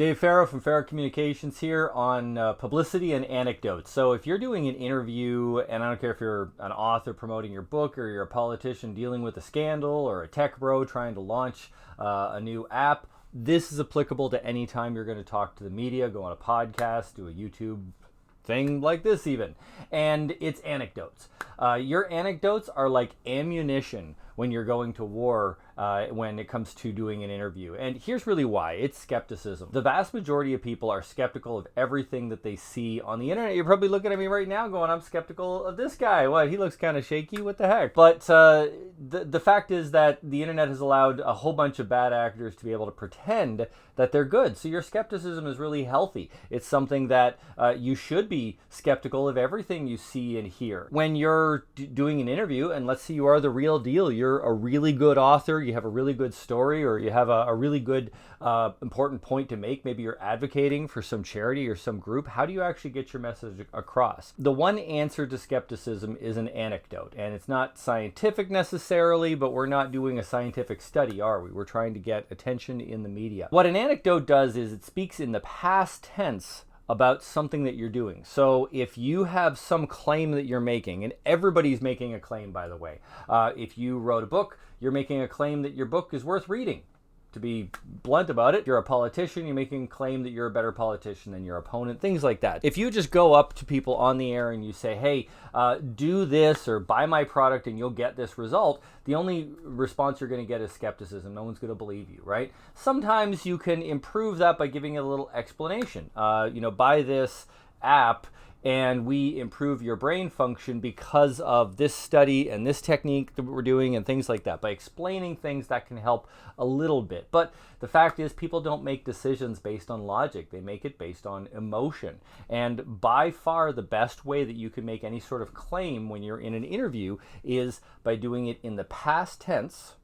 Dave Farrow from Farrow Communications here on publicity and anecdotes. So if you're doing an interview, and I don't care if you're an author promoting your book or you're a politician dealing with a scandal or a tech bro trying to launch a new app, this is applicable to any time you're going to talk to the media, go on a podcast, do a YouTube thing like this even. And it's anecdotes. Your anecdotes are like ammunition when you're going to war when it comes to doing an interview. And here's really why. It's skepticism. The vast majority of people are skeptical of everything that they see on the internet. You're probably looking at me right now going, I'm skeptical of this guy. What? He looks kind of shaky. What the heck? But the fact is that the internet has allowed a whole bunch of bad actors to be able to pretend that they're good. So your skepticism is really healthy. It's something that you should be skeptical of everything you see and hear. When you're doing an interview, and let's say you are the real deal, you're a really good author, you have a really good story, or you have a really good important point to make, maybe you're advocating for some charity or some group, how do you actually get your message across? The one answer to skepticism is an anecdote, and it's not scientific necessarily, but we're not doing a scientific study, are we? We're trying to get attention in the media. What an anecdote does is it speaks in the past tense about something that you're doing. So if you have some claim that you're making, and everybody's making a claim, by the way. If you wrote a book, you're making a claim that your book is worth reading. To be blunt about it, you're a politician, you're making a claim that you're a better politician than your opponent, things like that. If you just go up to people on the air and you say, hey, do this or buy my product and you'll get this result, the only response you're going to get is skepticism. No one's going to believe you, right? Sometimes you can improve that by giving a little explanation. Buy this app and we improve your brain function because of this study and this technique that we're doing and things like that. By explaining things, that can help a little bit. But the fact is, people don't make decisions based on logic. They make it based on emotion. And by far the best way that you can make any sort of claim when you're in an interview is by doing it in the past tense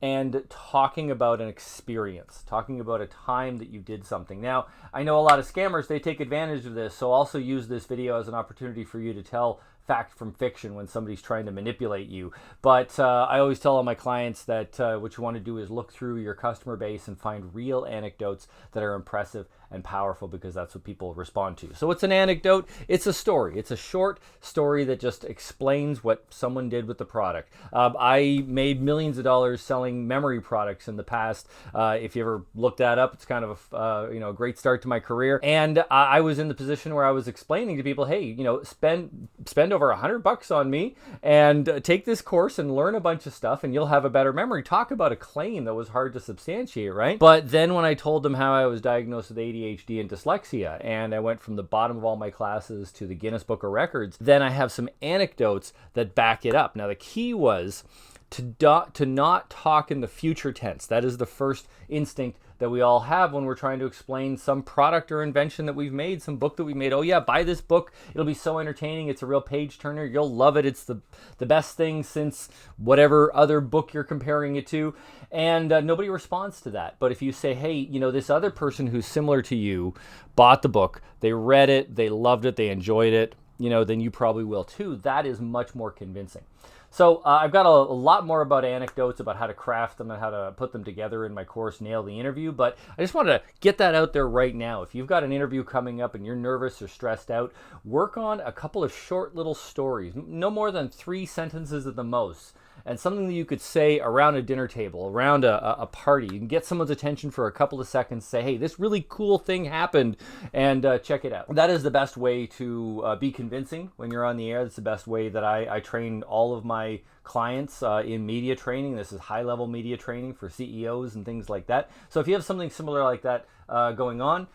and talking about an experience, talking about a time that you did something. Now, I know a lot of scammers, they take advantage of this, so also use this video as an opportunity for you to tell fact from fiction when somebody's trying to manipulate you. But I always tell all my clients that what you want to do is look through your customer base and find real anecdotes that are impressive and powerful, because that's what people respond to. So what's an anecdote? It's a story. It's a short story that just explains what someone did with the product. I made millions of dollars selling memory products in the past. If you ever looked that up, it's kind of a great start to my career. And I was in the position where I was explaining to people, hey, spend over $100 on me and take this course and learn a bunch of stuff and you'll have a better memory. Talk about a claim that was hard to substantiate, right? But then when I told them how I was diagnosed with ADHD and dyslexia, and I went from the bottom of all my classes to the Guinness Book of Records, then I have some anecdotes that back it up. Now, the key was to not talk in the future tense. That is the first instinct that we all have when we're trying to explain some product or invention that we've made, some book that we made. Oh yeah, buy this book. It'll be so entertaining. It's a real page turner. You'll love it. It's the best thing since whatever other book you're comparing it to. And nobody responds to that. But if you say, hey, this other person who's similar to you bought the book, they read it, they loved it, they enjoyed it, then you probably will too. That is much more convincing. So I've got a lot more about anecdotes, about how to craft them and how to put them together in my course, Nail the Interview. But I just wanted to get that out there right now. If you've got an interview coming up and you're nervous or stressed out, work on a couple of short little stories, no more than 3 sentences at the most. And something that you could say around a dinner table, around a party. You can get someone's attention for a couple of seconds, say, hey, this really cool thing happened, and check it out. That is the best way to be convincing when you're on the air. That's the best way that I train all of my clients in media training. This is high-level media training for CEOs and things like that. So if you have something similar like that going on,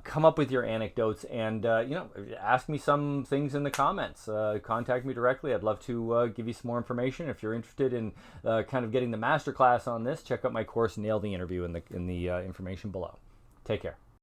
come up with your anecdotes and ask me some things in the comments. Contact me directly. I'd love to give you some more information. If you're interested in kind of getting the masterclass on this, check out my course, Nail the Interview, in the information below. Take care.